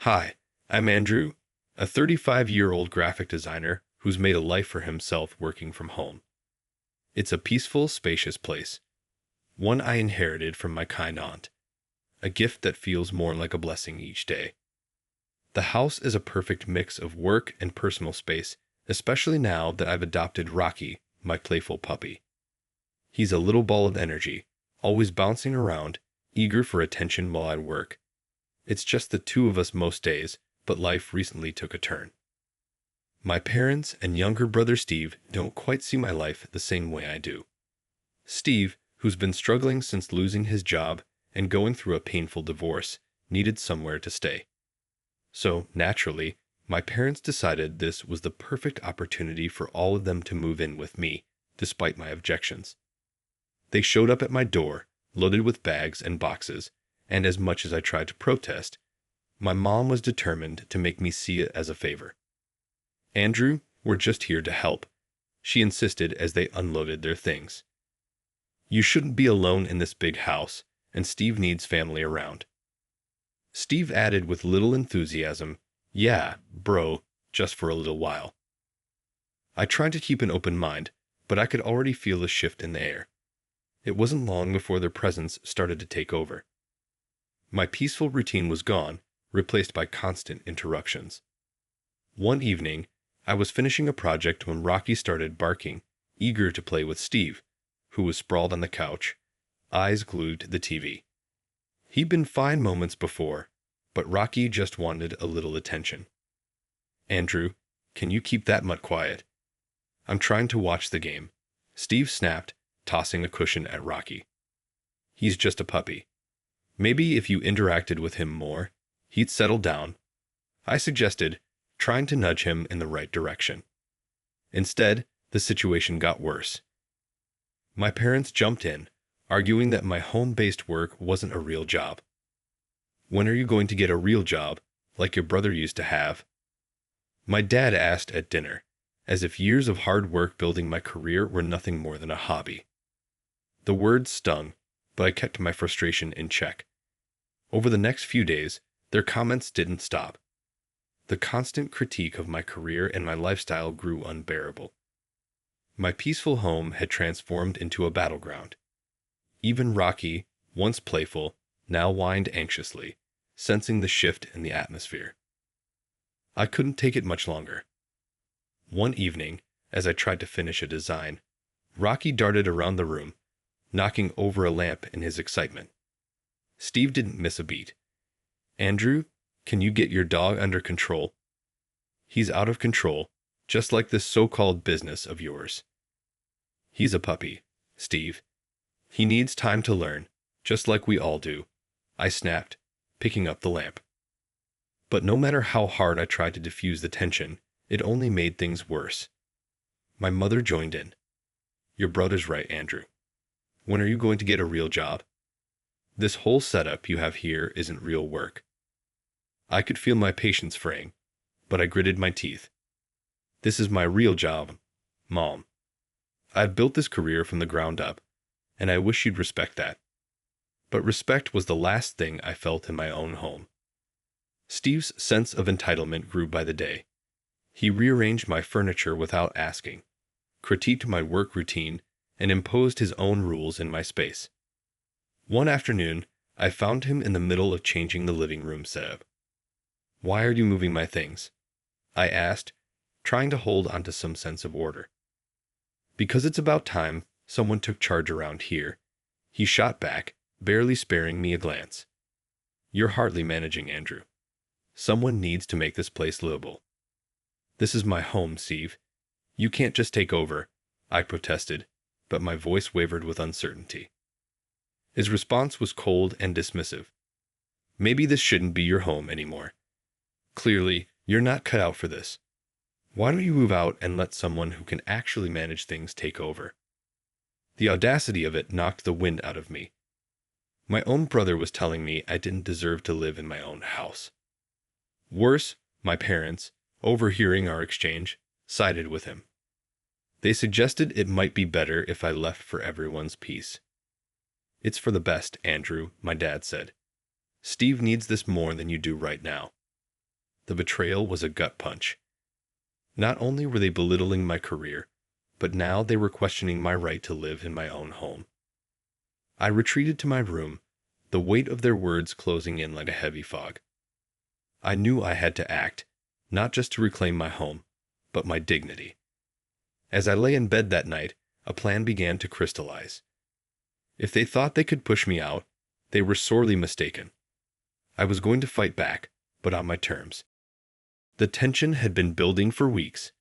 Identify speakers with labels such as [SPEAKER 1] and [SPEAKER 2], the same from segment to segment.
[SPEAKER 1] Hi, I'm Andrew, a 35-year-old graphic designer who's made a life for himself working from home. It's a peaceful, spacious place, one I inherited from my kind aunt, a gift that feels more like a blessing each day. The house is a perfect mix of work and personal space, especially now that I've adopted Rocky, my playful puppy. He's a little ball of energy, always bouncing around, eager for attention while I work. It's just the two of us most days, but life recently took a turn. My parents and younger brother Steve don't quite see my life the same way I do. Steve, who's been struggling since losing his job and going through a painful divorce, needed somewhere to stay. So, naturally, my parents decided this was the perfect opportunity for all of them to move in with me, despite my objections. They showed up at my door, loaded with bags and boxes, and as much as I tried to protest, my mom was determined to make me see it as a favor. Andrew, we're just here to help, she insisted as they unloaded their things. You shouldn't be alone in this big house, and Steve needs family around. Steve added with little enthusiasm, yeah, bro, just for a little while. I tried to keep an open mind, but I could already feel a shift in the air. It wasn't long before their presence started to take over. My peaceful routine was gone, replaced by constant interruptions. One evening, I was finishing a project when Rocky started barking, eager to play with Steve, who was sprawled on the couch, eyes glued to the TV. He'd been fine moments before, but Rocky just wanted a little attention. Andrew, can you keep that mutt quiet? I'm trying to watch the game, Steve snapped, tossing a cushion at Rocky. He's just a puppy. Maybe if you interacted with him more, he'd settle down, I suggested, trying to nudge him in the right direction. Instead, the situation got worse. My parents jumped in, arguing that my home-based work wasn't a real job. When are you going to get a real job, like your brother used to have? My dad asked at dinner, as if years of hard work building my career were nothing more than a hobby. The words stung, but I kept my frustration in check. Over the next few days, their comments didn't stop. The constant critique of my career and my lifestyle grew unbearable. My peaceful home had transformed into a battleground. Even Rocky, once playful, now whined anxiously, sensing the shift in the atmosphere. I couldn't take it much longer. One evening, as I tried to finish a design, Rocky darted around the room, knocking over a lamp in his excitement. Steve didn't miss a beat. Andrew, can you get your dog under control? He's out of control, just like this so-called business of yours. He's a puppy, Steve. He needs time to learn, just like we all do, I snapped, picking up the lamp. But no matter how hard I tried to diffuse the tension, it only made things worse. My mother joined in. Your brother's right, Andrew. When are you going to get a real job? This whole setup you have here isn't real work. I could feel my patience fraying, but I gritted my teeth. This is my real job, Mom. I've built this career from the ground up, and I wish you'd respect that. But respect was the last thing I felt in my own home. Steve's sense of entitlement grew by the day. He rearranged my furniture without asking, critiqued my work routine, and imposed his own rules in my space. One afternoon, I found him in the middle of changing the living room setup. Why are you moving my things? I asked, trying to hold onto some sense of order. Because it's about time someone took charge around here, he shot back, barely sparing me a glance. You're hardly managing, Andrew. Someone needs to make this place livable. This is my home, Steve. You can't just take over, I protested, but my voice wavered with uncertainty. His response was cold and dismissive. Maybe this shouldn't be your home anymore. Clearly, you're not cut out for this. Why don't you move out and let someone who can actually manage things take over? The audacity of it knocked the wind out of me. My own brother was telling me I didn't deserve to live in my own house. Worse, my parents, overhearing our exchange, sided with him. They suggested it might be better if I left for everyone's peace. It's for the best, Andrew, my dad said. Steve needs this more than you do right now. The betrayal was a gut punch. Not only were they belittling my career, but now they were questioning my right to live in my own home. I retreated to my room, the weight of their words closing in like a heavy fog. I knew I had to act, not just to reclaim my home, but my dignity. As I lay in bed that night, a plan began to crystallize. If they thought they could push me out, they were sorely mistaken. I was going to fight back, but on my terms. The tension had been building for weeks.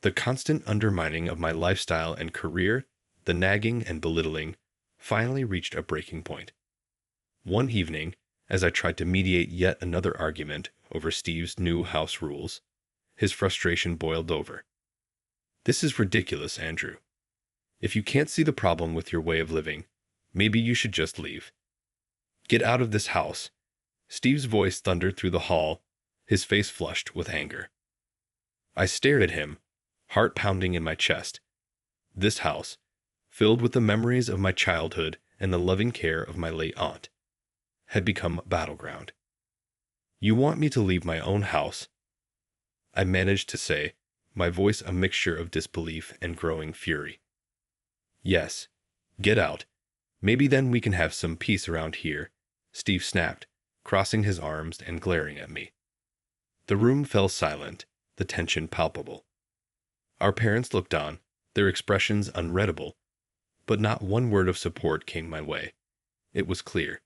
[SPEAKER 1] The constant undermining of my lifestyle and career, the nagging and belittling, finally reached a breaking point. One evening, as I tried to mediate yet another argument over Steve's new house rules, his frustration boiled over. "This is ridiculous, Andrew. If you can't see the problem with your way of living, maybe you should just leave. Get out of this house." Steve's voice thundered through the hall, his face flushed with anger. I stared at him, heart pounding in my chest. This house, filled with the memories of my childhood and the loving care of my late aunt, had become a battleground. "You want me to leave my own house?" I managed to say, my voice a mixture of disbelief and growing fury. "Yes, get out. Maybe then we can have some peace around here," Steve snapped, crossing his arms and glaring at me. The room fell silent, the tension palpable. Our parents looked on, their expressions unreadable, but not one word of support came my way. It was clear.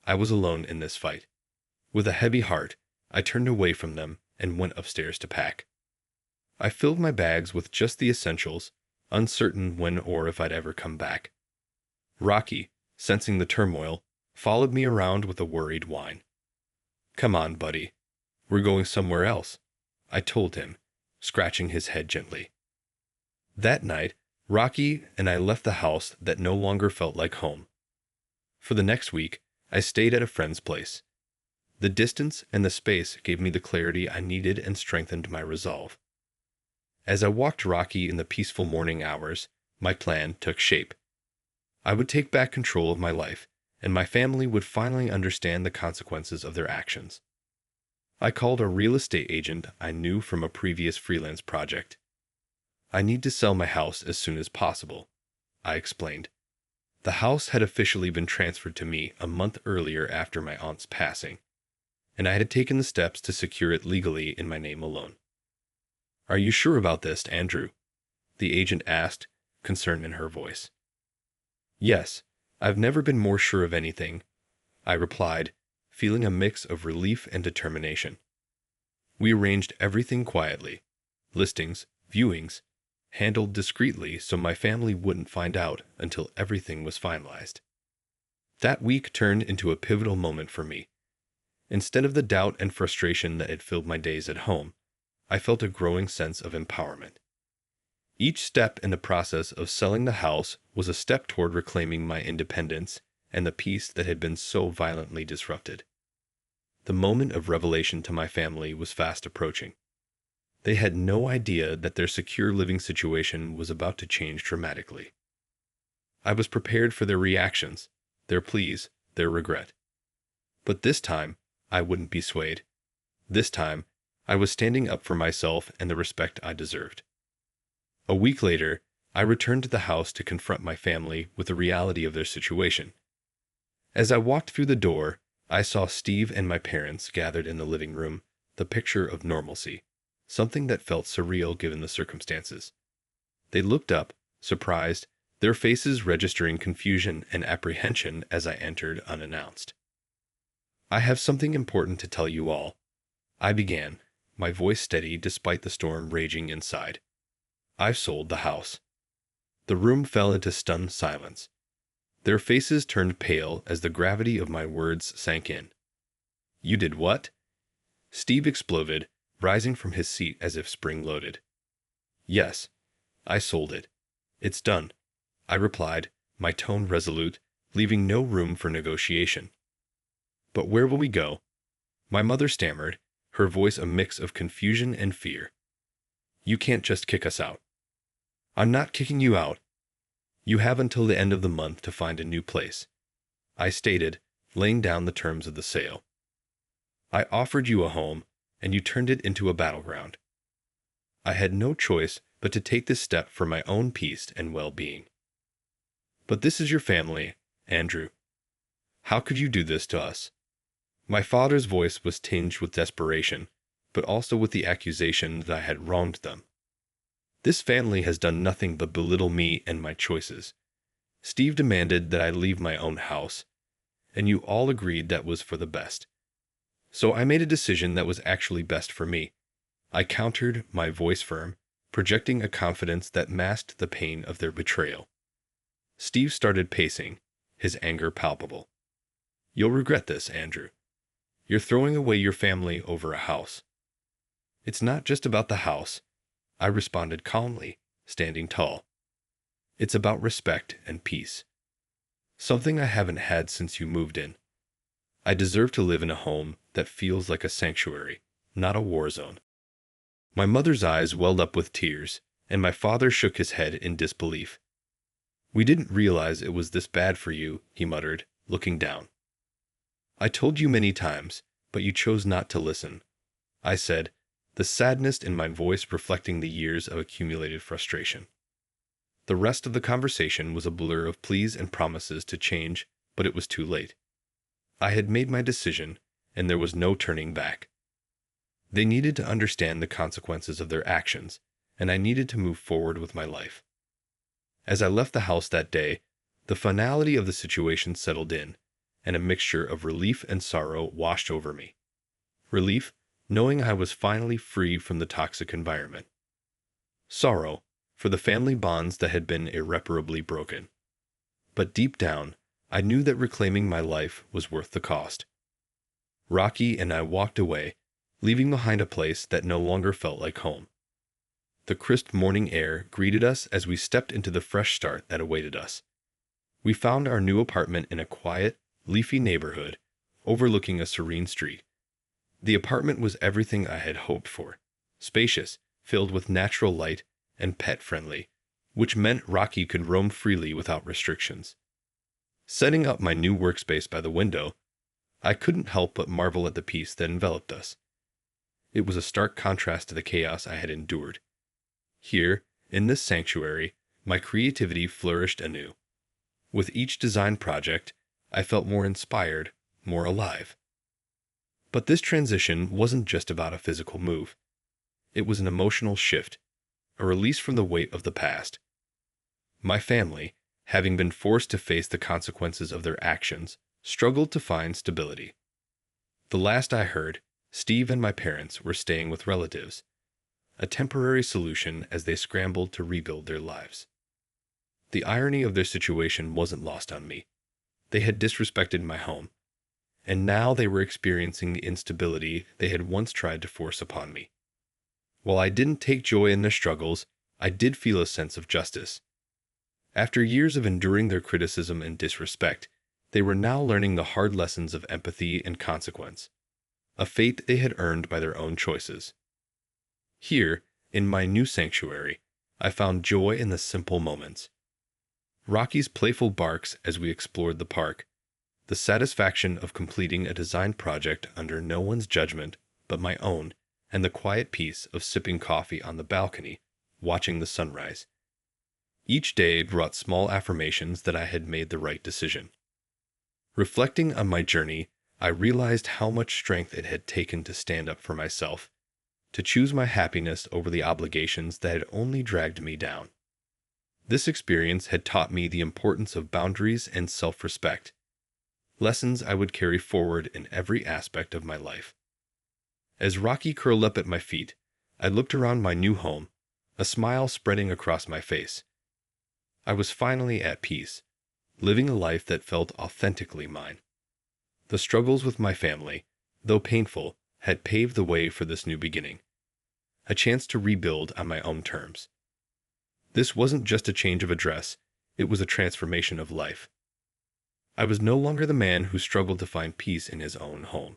[SPEAKER 1] I was alone in this fight. With a heavy heart, I turned away from them and went upstairs to pack. I filled my bags with just the essentials, uncertain when or if I'd ever come back. Rocky, sensing the turmoil, followed me around with a worried whine. "Come on, buddy. We're going somewhere else," I told him, scratching his head gently. That night, Rocky and I left the house that no longer felt like home. For the next week, I stayed at a friend's place. The distance and the space gave me the clarity I needed and strengthened my resolve. As I walked Rocky in the peaceful morning hours, my plan took shape. I would take back control of my life, and my family would finally understand the consequences of their actions. I called a real estate agent I knew from a previous freelance project. "I need to sell my house as soon as possible," I explained. The house had officially been transferred to me a month earlier after my aunt's passing, and I had taken the steps to secure it legally in my name alone. "Are you sure about this, Andrew?" the agent asked, concern in her voice. "Yes, I've never been more sure of anything," I replied, feeling a mix of relief and determination. We arranged everything quietly. Listings, viewings, handled discreetly so my family wouldn't find out until everything was finalized. That week turned into a pivotal moment for me. Instead of the doubt and frustration that had filled my days at home, I felt a growing sense of empowerment. Each step in the process of selling the house was a step toward reclaiming my independence and the peace that had been so violently disrupted. The moment of revelation to my family was fast approaching. They had no idea that their secure living situation was about to change dramatically. I was prepared for their reactions, their pleas, their regret. But this time, I wouldn't be swayed. This time, I was standing up for myself and the respect I deserved. A week later, I returned to the house to confront my family with the reality of their situation. As I walked through the door, I saw Steve and my parents gathered in the living room, the picture of normalcy, something that felt surreal given the circumstances. They looked up, surprised, their faces registering confusion and apprehension as I entered unannounced. "I have something important to tell you all," I began, my voice steady despite the storm raging inside. "I've sold the house." The room fell into stunned silence. Their faces turned pale as the gravity of my words sank in. "You did what?" Steve exploded, rising from his seat as if spring-loaded. "Yes, I sold it. It's done," I replied, my tone resolute, leaving no room for negotiation. "But where will we go?" My mother stammered, her voice a mix of confusion and fear. "You can't just kick us out." "I'm not kicking you out. You have until the end of the month to find a new place," I stated, laying down the terms of the sale. "I offered you a home, and you turned it into a battleground. I had no choice but to take this step for my own peace and well-being. But this is your family, Andrew. How could you do this to us? My father's voice was tinged with desperation, but also with the accusation that I had wronged them. This family has done nothing but belittle me and my choices. Steve demanded that I leave my own house, and you all agreed that was for the best. So I made a decision that was actually best for me. I countered, my voice firm, projecting a confidence that masked the pain of their betrayal. Steve started pacing, his anger palpable. You'll regret this, Andrew. You're throwing away your family over a house. It's not just about the house, I responded calmly, standing tall. It's about respect and peace. Something I haven't had since you moved in. I deserve to live in a home that feels like a sanctuary, not a war zone. My mother's eyes welled up with tears, and my father shook his head in disbelief. We didn't realize it was this bad for you, he muttered, looking down. I told you many times, but you chose not to listen, I said, the sadness in my voice reflecting the years of accumulated frustration. The rest of the conversation was a blur of pleas and promises to change, but it was too late. I had made my decision, and there was no turning back. They needed to understand the consequences of their actions, and I needed to move forward with my life. As I left the house that day, the finality of the situation settled in, and a mixture of relief and sorrow washed over me. Relief, knowing I was finally free from the toxic environment. Sorrow, for the family bonds that had been irreparably broken. But deep down, I knew that reclaiming my life was worth the cost. Rocky and I walked away, leaving behind a place that no longer felt like home. The crisp morning air greeted us as we stepped into the fresh start that awaited us. We found our new apartment in a quiet, leafy neighborhood, overlooking a serene street. The apartment was everything I had hoped for, spacious, filled with natural light, and pet-friendly, which meant Rocky could roam freely without restrictions. Setting up my new workspace by the window, I couldn't help but marvel at the peace that enveloped us. It was a stark contrast to the chaos I had endured. Here, in this sanctuary, my creativity flourished anew. With each design project, I felt more inspired, more alive. But this transition wasn't just about a physical move. It was an emotional shift, a release from the weight of the past. My family, having been forced to face the consequences of their actions, struggled to find stability. The last I heard, Steve and my parents were staying with relatives, a temporary solution as they scrambled to rebuild their lives. The irony of their situation wasn't lost on me. They had disrespected my home, and now they were experiencing the instability they had once tried to force upon me. While I didn't take joy in their struggles, I did feel a sense of justice. After years of enduring their criticism and disrespect, they were now learning the hard lessons of empathy and consequence, a fate they had earned by their own choices. Here, in my new sanctuary, I found joy in the simple moments. Rocky's playful barks as we explored the park, the satisfaction of completing a design project under no one's judgment but my own, and the quiet peace of sipping coffee on the balcony, watching the sunrise. Each day brought small affirmations that I had made the right decision. Reflecting on my journey, I realized how much strength it had taken to stand up for myself, to choose my happiness over the obligations that had only dragged me down. This experience had taught me the importance of boundaries and self-respect, lessons I would carry forward in every aspect of my life. As Rocky curled up at my feet, I looked around my new home, a smile spreading across my face. I was finally at peace, living a life that felt authentically mine. The struggles with my family, though painful, had paved the way for this new beginning, a chance to rebuild on my own terms. This wasn't just a change of address, it was a transformation of life. I was no longer the man who struggled to find peace in his own home.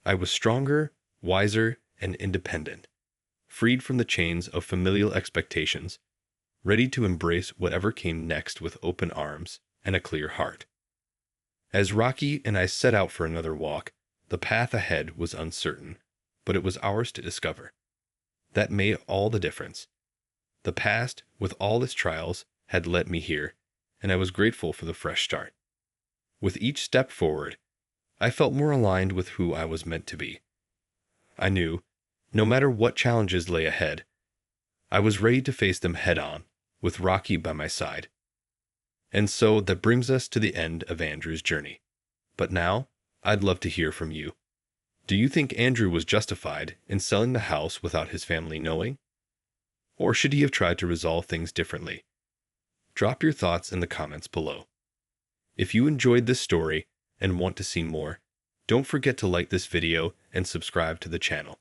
[SPEAKER 1] I was stronger, wiser, and independent, freed from the chains of familial expectations, ready to embrace whatever came next with open arms and a clear heart. As Rocky and I set out for another walk, the path ahead was uncertain, but it was ours to discover. That made all the difference. The past, with all its trials, had led me here, and I was grateful for the fresh start. With each step forward, I felt more aligned with who I was meant to be. I knew, no matter what challenges lay ahead, I was ready to face them head on, with Rocky by my side. And so that brings us to the end of Andrew's journey. But now, I'd love to hear from you. Do you think Andrew was justified in selling the house without his family knowing? Or should he have tried to resolve things differently? Drop your thoughts in the comments below. If you enjoyed this story and want to see more, don't forget to like this video and subscribe to the channel.